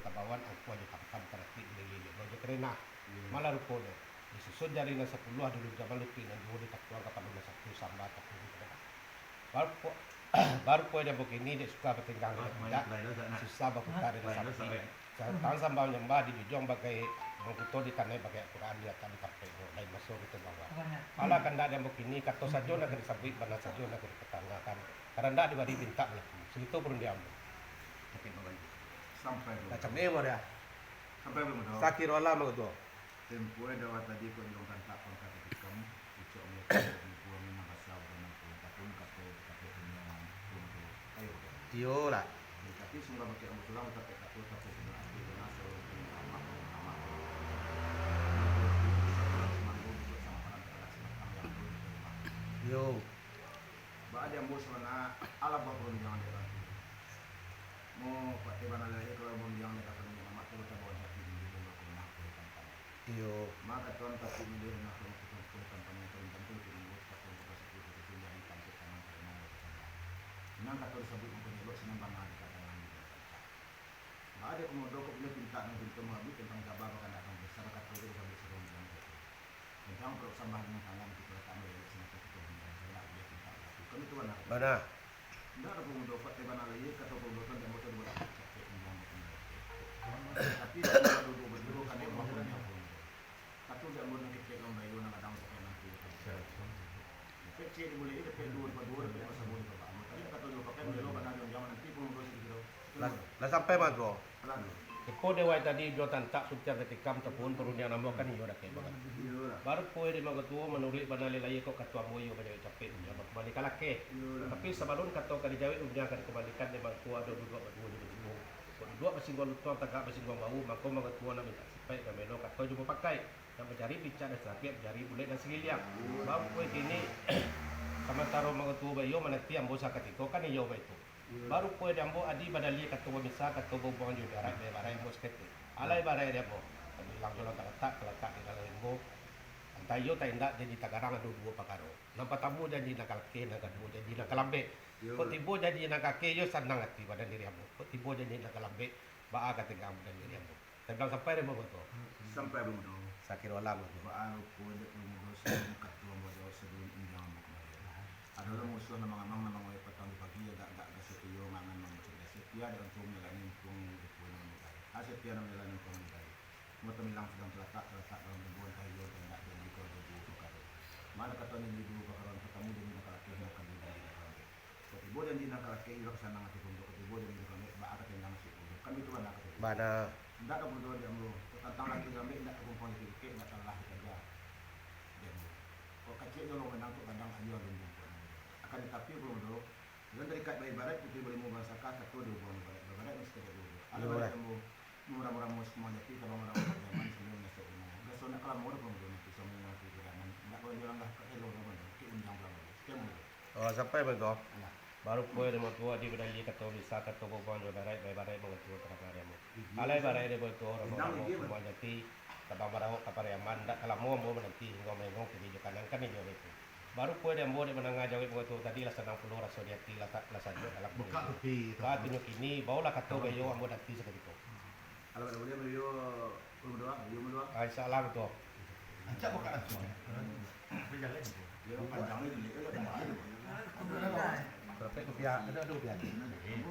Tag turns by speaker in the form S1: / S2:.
S1: tabawan aku aja kam karati lili bojo kerena malah ruko ne disusun dari na 10 dulu zaman lupi na dulu taktuan kapan na 1 samba taktu baru po baru po dia begini dia suka bertinggang tidak susah berputar di sapi tahun sambal nyembah di bijong bagai mengkuto di tanah bagai Quran dia tadi kape lain masuk itu bawah malah kan dia begini kata saja nak disabit bana saja nak dipertanyakan karena tidak diberi minta lagi segitu pun dia ambil
S2: sampai
S1: macam ni dia
S2: sampai belum tahu
S1: sakit olah begitu
S2: tempo dawa tadi ko ilong kanta kon ka tikam icho mo ko mo makasaw na ko tapon ka to inyawan punto ayo
S1: iyo lah
S2: tapi sumba bakit ang sulang tapos tapos na ati na sa ama
S1: iyo
S2: ba ada mo sa na ala ba ko yang dia mo pati ba na lagi kalau mo yang dia ka mo ama ko ta bo sa ti ni mo ko na ko kan
S1: iyo
S2: maka tuan tapi milir na ko ko kampanya ko tentu di mo sa ko sa ko sa yang kan sa tanan ka na nang ka to sa bu ko ni lo sinang ba na ka na ba ada ko mo do ko ni pinta ng dito mo abi tentang gaba ka na kan sa ka to sa bu sa ron lang tentang pro sambah ng tangan kita kami sa ko ko sa dia pinta kami tuan na
S1: mana
S2: ndak ada mo do pa te banal ye ka to ko do tan mo to do tapi kalau do do kan mo ko na ko kato dia mo nang kete lang bayo nang adang ko nang ko pecce di mulai itu pelu pa do pa sa mo pa mo tapi kato do pa kan lo kan ada yang nanti pun mo siguro
S1: lah sampai mas bro
S2: Lalo.
S1: Iko dewa tadi jo tantak sucar ketikam tapun perunia namo kan iyo dak bagat baru poe di magatuo manuri banali lay ko katwa mo iyo banyak capek unya balik kalake tapi sabalun kato kali jawi unya kan kebalikan di mangkuo ada dua dua masing gua lutuan tagak masing gua bau mangko magatuo na minta sipai kamelo kato jo pakai yang mencari bicara dan sapi mencari bulet dan segiliang baru poe kini kamantaro magatuo bayo manati ambo sa katiko kan iyo ba itu baru poe dambo adi badali katuwa misa katuwa buang jo darat be barai mo skete alai barai dia bo bilang jo tak letak di dalam limbo antayo ta indak jadi tagarang adu dua pakaro nampak tamu jadi nak kalke nak adu jadi nak kalambe ko tibo jadi nak kake yo senang hati pada diri ambo ko tibo jadi nak kalambe baa katiga ambo dan diri ambo bilang sampai dia mo to
S2: Sampai belum do
S1: sakir wala mo
S2: ba ano ko de mo do sa katwa mo do sa dun indang mo adalah musuh na mga mang na mga patang pagi agak sa tiyo mangan ng mga sepia dan tung nalanin kung ipunan mo tayo sepia na nalanin kung tayo mo tamilang sedang teletak dalam buwan tayo dan nak jadi ko do buo ka mana ka to ni buo ka karon katamu din nakalaki na kan din nakalaki ko ibo din nakalaki iro sa nang atipon ko ibo din kami ba ka tindang si ko kami tuwa na ka
S1: mana
S2: ndak ka budo di amro tentang lagi kami ndak ka kumpon ke ndak Allah kerja dan ko kacil yo lo menang ko kadang ayo din akan tetapi belum do dan dari kat bayi barat itu boleh mau bahasa kata tu do boleh barat mesti ada dulu ada barat mau murah-murah mau semua jadi kalau murah-murah zaman sebelum masuk ini enggak soalnya kalau mau belum do nanti sama yang aku kira enggak boleh bilang lah ke hello no mana ke undang belum skema
S1: oh sampai betul
S2: alah
S1: baru poe de matua di badali kato bisa kato buang jo darat be barai mo tu para mo alai barai de bo to ro mo jadi tabang barao kapare manda kala mo nanti ngomong ke di kanan kan ni jo itu baru poe dia mau di menengah jawi begitu tadi lah senang puluh raso dia tila tak lah saja dalam
S2: buka lebih
S1: ba tinyo kini baula kato bayo ambo dati sa kadito
S2: kalau boleh beliau belum doa
S1: ay salam to
S2: acak buka acak berjalan dia panjangnya dulu ada
S1: perfect rupiah ada rupiah